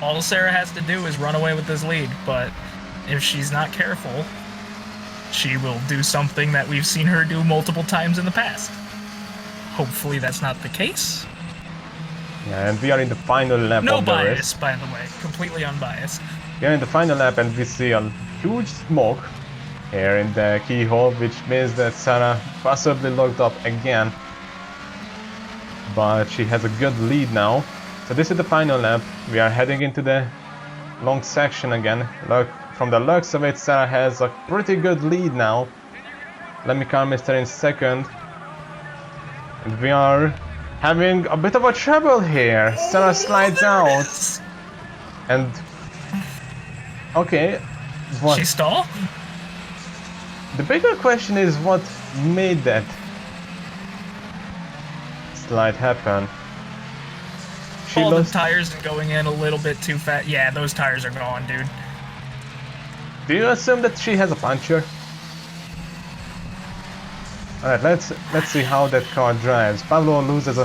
All Sarah has to do is run away with this lead, but if she's not careful, she will do something that we've seen her do multiple times in the past. Hopefully that's not the case. Yeah, and we are in the final lap No of the race. bias, by the way. Completely unbiased. We are in the final lap and we see a huge smoke here in the keyhole, which means that Sarah possibly locked up again. But she has a good lead now. So this is the final lap. We are heading into the long section again. Look, from the looks of it, Sarah has a pretty good lead now. Lemmy Carmister in second. And we are having a bit of a trouble here. Sarah slides out. And... okay. What? She stalled? The bigger question is what made that slide happen. She All lost... the tires are going in a little bit too fast. Yeah, those tires are gone, dude. Do you assume that she has a puncture? Alright, let's see how that car drives. Pablo loses.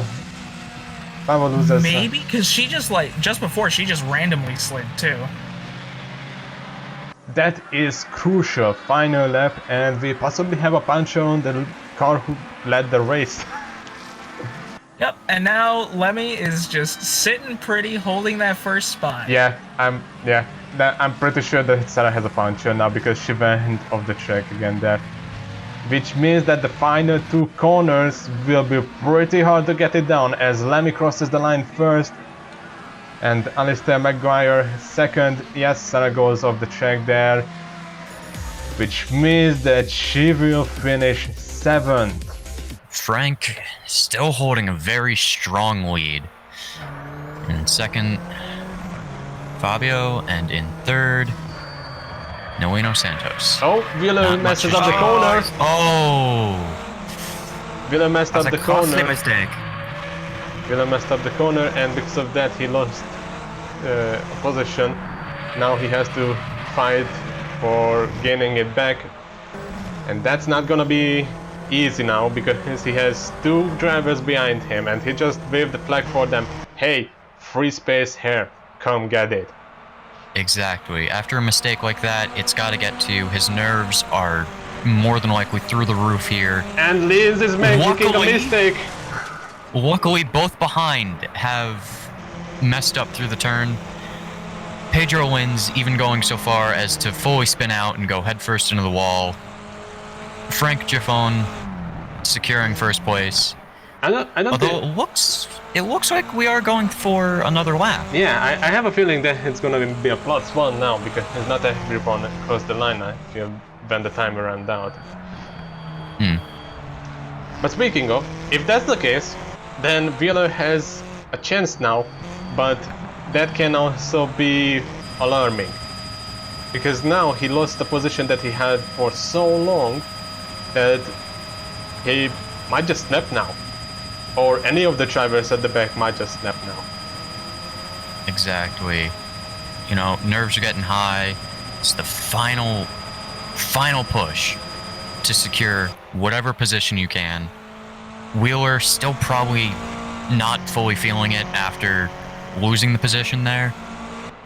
Maybe because she just before she just randomly slid too. That is crucial. Final lap, and we possibly have a puncture on the car who led the race. Yep, and now Lemmy is just sitting pretty, holding that first spot. Yeah, I'm pretty sure that Sarah has a puncture now because she went off the track again there. Which means that the final two corners will be pretty hard to get it down as Lemmy crosses the line first and Alistair Maguire second. Yes, Sarah goes off the track there, which means that she will finish 7th. Frank still holding a very strong lead. In second, Fabio, and in third, Noeno Santos. Oh, Wheeler messes up the corner. Oh! Wheeler messed up the corner. Mistake. Wheeler messed up the corner, and because of that he lost position. Now he has to fight for gaining it back, and that's not gonna be easy now because he has 2 drivers behind him and he just waved the flag for them. Hey, free space here, come get it. Exactly. After a mistake like that, it's got to get to you. His nerves are more than likely through the roof here. And Liz is making a mistake. Luckily, both behind have messed up through the turn. Pedro wins, even going so far as to fully spin out and go headfirst into the wall. Frank Giffone securing first place. Although it looks like we are going for another lap. Yeah, I have a feeling that it's gonna be a +1 now because it's not everyone crossed the line when the timer ran out. But speaking of, if that's the case, then Wheeler has a chance now, but that can also be alarming. Because now he lost the position that he had for so long that he might just snap now. Or any of the drivers at the back might just snap now. Exactly. You know, nerves are getting high. It's the final push to secure whatever position you can. Wheeler still probably not fully feeling it after losing the position there,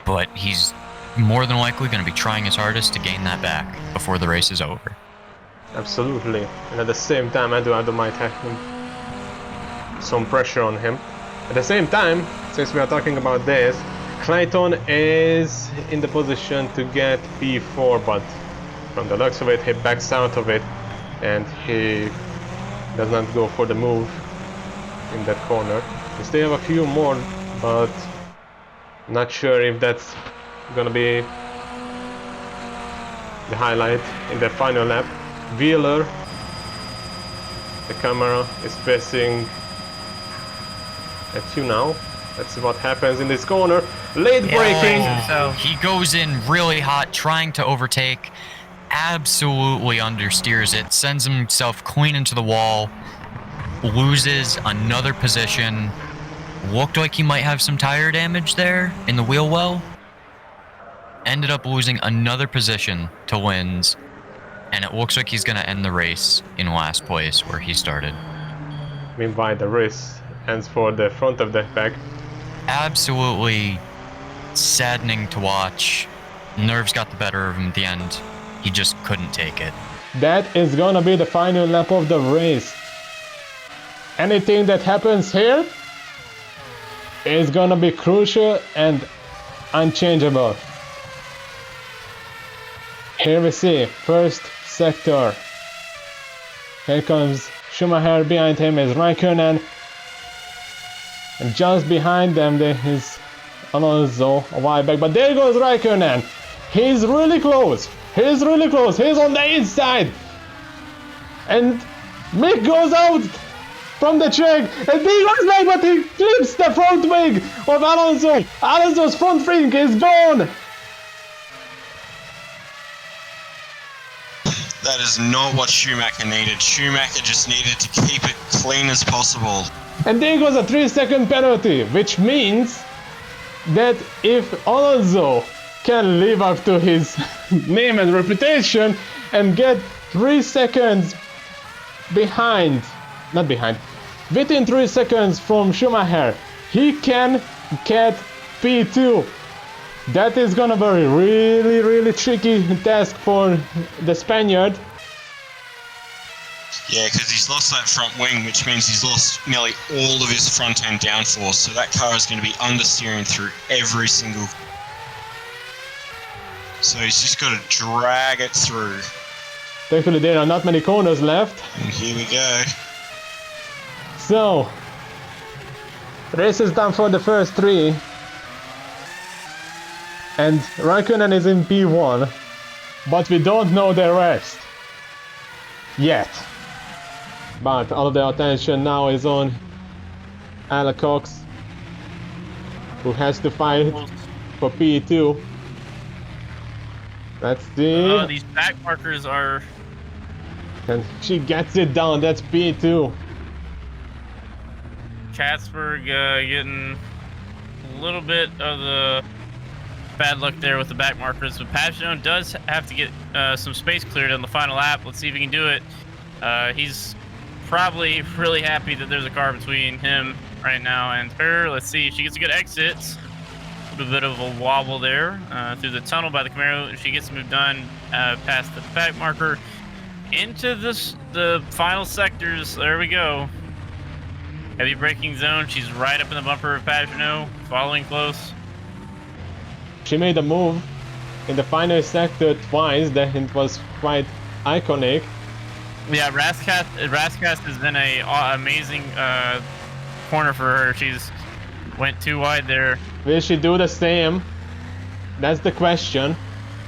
but he's more than likely going to be trying his hardest to gain that back before the race is over. Absolutely. And at the same time, Eduardo might have some pressure on him. At the same time, since we are talking about this, Clayton is in the position to get P4, but from the looks of it, he backs out of it and he does not go for the move in that corner. We still have a few more, but not sure if that's gonna be the highlight in the final lap. Wheeler, the camera is facing at you now. Let's see what happens in this corner. Late braking. So he goes in really hot, trying to overtake. Absolutely understeers it. Sends himself clean into the wall. Loses another position. Looked like he might have some tire damage there in the wheel well. Ended up losing another position to Wins. And it looks like he's going to end the race in last place where he started. Meanwhile, the race ends for the front of the pack. Absolutely saddening to watch. Nerves got the better of him at the end. He just couldn't take it. That is gonna be the final lap of the race. Anything that happens here is gonna be crucial and unchangeable. Here we see first sector. Here comes Schumacher, behind him is Raikkonen. And just behind them there is Alonso a while back, but there goes Raikkonen. He's really close. He's really close. He's on the inside. And Mick goes out from the track. And he goes back, but he clips the front wing of Alonso. Alonso's front wing is gone. That is not what Schumacher needed. Schumacher just needed to keep it clean as possible. And there goes a 3-second penalty, which means that if Alonso can live up to his name and reputation and get 3 seconds behind, not behind, within 3 seconds from Schumacher, he can get P2. That is gonna be a really tricky task for the Spaniard. Yeah, because he's lost that front wing, which means he's lost nearly all of his front end downforce, so that car is going to be understeering through every single... So he's just got to drag it through. Thankfully there are not many corners left. And here we go. So, race is done for the first 3. And Raikkonen is in P1, but we don't know the rest yet. But all of the attention now is on Ala Cox, who has to fight for P2. Let's see. These back markers are... And she gets it down, that's P2. Katzberg getting a little bit of the bad luck there with the back markers, but Pagenaud does have to get some space cleared on the final lap. Let's see if he can do it. He's probably really happy that there's a car between him right now and her. Let's see if she gets a good exit. A little bit of a wobble there through the tunnel by the Camaro. She gets moved done past the back marker into the final sectors. There we go. Heavy braking zone. She's right up in the bumper of Pagenaud, following close. She made a move in the final sector twice, that it was quite iconic. Yeah, Rascast has been a amazing corner for her. She's went too wide there. Will she do the same? That's the question.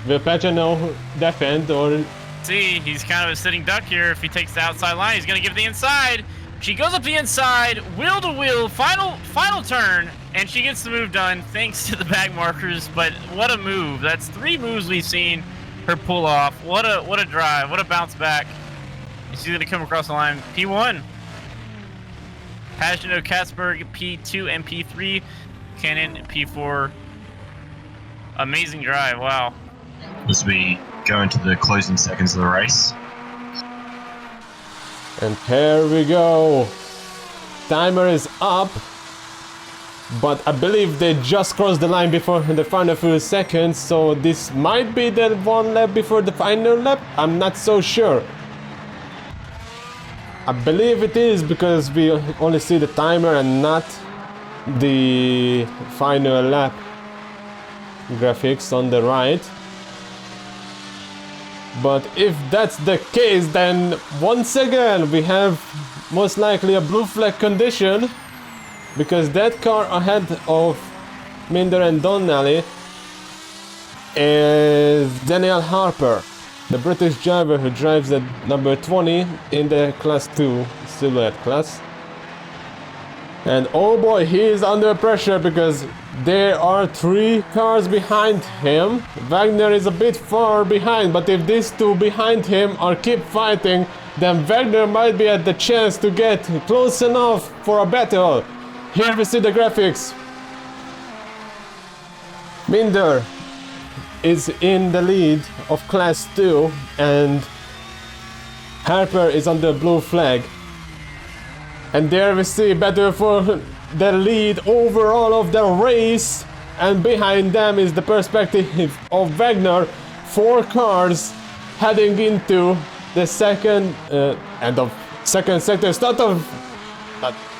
Will Pagenaud defend or... See, he's kind of a sitting duck here. If he takes the outside line, he's going to give the inside. She goes up the inside, wheel to wheel, final turn, and she gets the move done thanks to the back markers. But what a move. That's 3 moves we've seen her pull off. What a drive, what a bounce back. She's going to come across the line. P1. Pagenaud, Katzberg, P2 and P3. Cannon, P4. Amazing drive, wow. As we go into the closing seconds of the race. And here we go. Timer is up. But I believe they just crossed the line before the final few seconds. So this might be the 1 lap before the final lap. I'm not so sure. I believe it is because we only see the timer and not the final lap graphics on the right. But if that's the case, then once again we have most likely a blue flag condition, because that car ahead of Minder and Donnelly is Daniel Harper, the British driver who drives at number 20 in the Class 2 Silhouette class. And oh boy, he is under pressure because there are 3 cars behind him. Wagner is a bit far behind, but if these 2 behind him are keep fighting, then Wagner might be at the chance to get close enough for a battle. Here we see the graphics. Minder is in the lead of Class 2 and Harper is on the blue flag. And there we see battle for the lead overall of the race. and behind them is the perspective of Wagner. 4 cars heading into the second end of second sector. Start of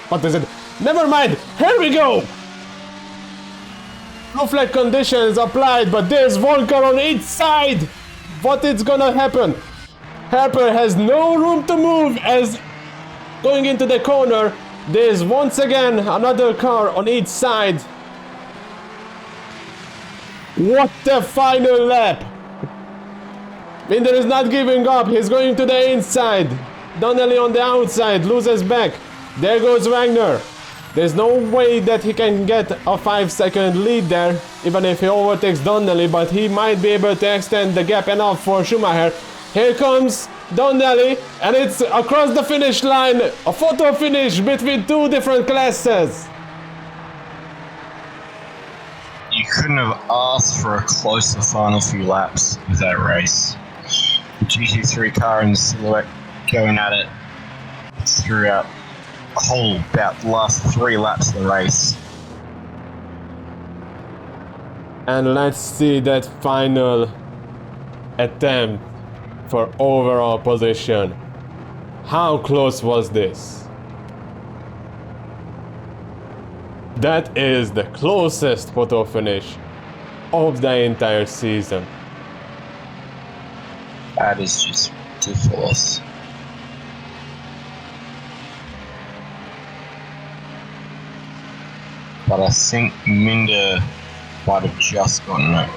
what is it? Never mind. Here we go. Blue flag conditions applied, but there's 1 car on each side. What is gonna happen? Harper has no room to move as going into the corner. There's once again another car on each side. What the final lap! Binder is not giving up. He's going to the inside. Donnelly on the outside loses back. There goes Wagner. There's no way that he can get a 5-second lead there, even if he overtakes Donnelly, but he might be able to extend the gap enough for Schumacher. Here comes Donnelly, and it's across the finish line. A photo finish between 2 different classes. You couldn't have asked for a closer final few laps with that race. The GT3 car and the Silhouette going at it throughout about the last 3 laps of the race. And let's see that final attempt for overall position. How close was this? That is the closest photo finish of the entire season. That is just ridiculous. But I think Minder might have just gotten it.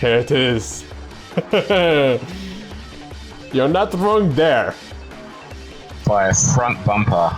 Here it is. You're not wrong there. By a front bumper.